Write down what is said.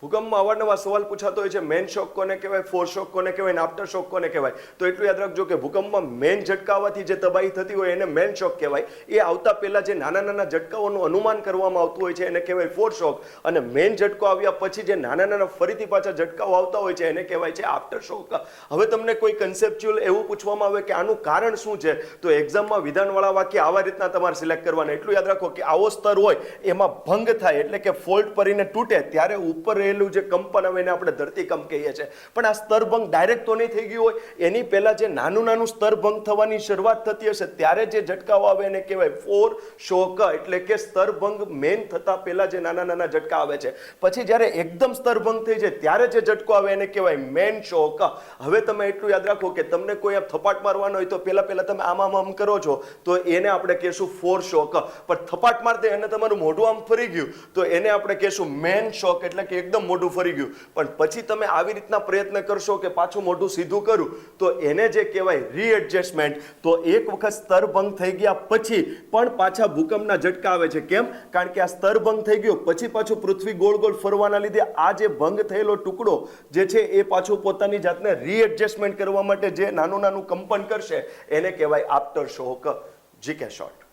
ભૂકંપમાં અવારનવાર સવાલ પૂછાતો હોય છે મેન શોક કોને કહેવાય, ફોર શોક કોને કહેવાય અને આફ્ટર શોક કોને કહેવાય. તો એટલું યાદ રાખજો કે ભૂકંપમાં મેન ઝટકાવાથી જે તબાહી થતી હોય એને મેન શોક કહેવાય. એ આવતા પહેલા જે નાના નાના ઝટકાઓનું અનુમાન કરવામાં આવતું હોય છે એને કહેવાય ફોર શોક. અને મેન ઝટકો આવ્યા પછી જે નાના નાના ફરીથી પાછા ઝટકાઓ આવતા હોય છે એને કહેવાય છે આફ્ટર શોક. હવે તમને કોઈ કન્સેપ્ચ્યુઅલ એવું પૂછવામાં આવે કે આનું કારણ શું છે, તો એક્ઝામમાં વિધાનવાળા વાક્ય આવા રીતના તમારે સિલેક્ટ કરવાના. એટલું યાદ રાખો કે આવો સ્તર હોય એમાં ભંગ થાય એટલે કે ફોલ્ટ પડીને તૂટે ત્યારે ઉપર રહેલું જે કંપન આવે એને આપણે ધરતીકંપ કહીએ છીએ. પણ આ સ્તરભંગ ડાયરેક્ટ તો નહીં થઈ ગયું હોય, એની પહેલા જે નાનું નાનું સ્તરભંગ થવાની શરૂઆત થતી હશે ત્યારે જે ઝટકાઓ આવે એને કહેવાય ફોર શોક. એટલે કે સ્તરભંગ મેન થતા પહેલા જે નાના નાના ઝટકા આવે છે, પછી જ્યારે એકદમ સ્તરભંગ થઈ જાય ત્યારે જે ઝટકો આવે એને કહેવાય મેન શોક. હવે તમે એટલું યાદ રાખો કે તમને કોઈ થપાટ મારવાનો હોય તો પહેલા તમે આમ કરો છો તો એને આપણે કહેશું ફોર શોક. પણ થપાટ મારતે એને તમારું મોઢું આમ ફરી ગયું તો એને આપણે કહેશું મેન શોક, એટલે કે એકદમ મોઢું ફરી ગયું. પણ પછી તમે આવી રીતના પ્રયત્ન કરશો કે પાછું મોઢું સીધું કરું તો એને જે કહેવાય રીએડજસ્ટમેન્ટ. તો એક વખત સ્તરભંગ થઈ ગયા પછી પણ પાછા ભૂકંપના ઝટકા આવે છે. કેમ? કારણ કે આ સ્તરભંગ થઈ ગયો પછી પાછું પૃથ્વી ગોળ ગોળ ફરવાના લીધે આ જે ભંગ થયેલો ટુકડો જે છે એ પાછું પોતાની જાતને રીએડજસ્ટમેન્ટ કરવા માટે જે નાનું નાનું કંપન કરશે એને કહેવાય આફ્ટર શોક. GK short.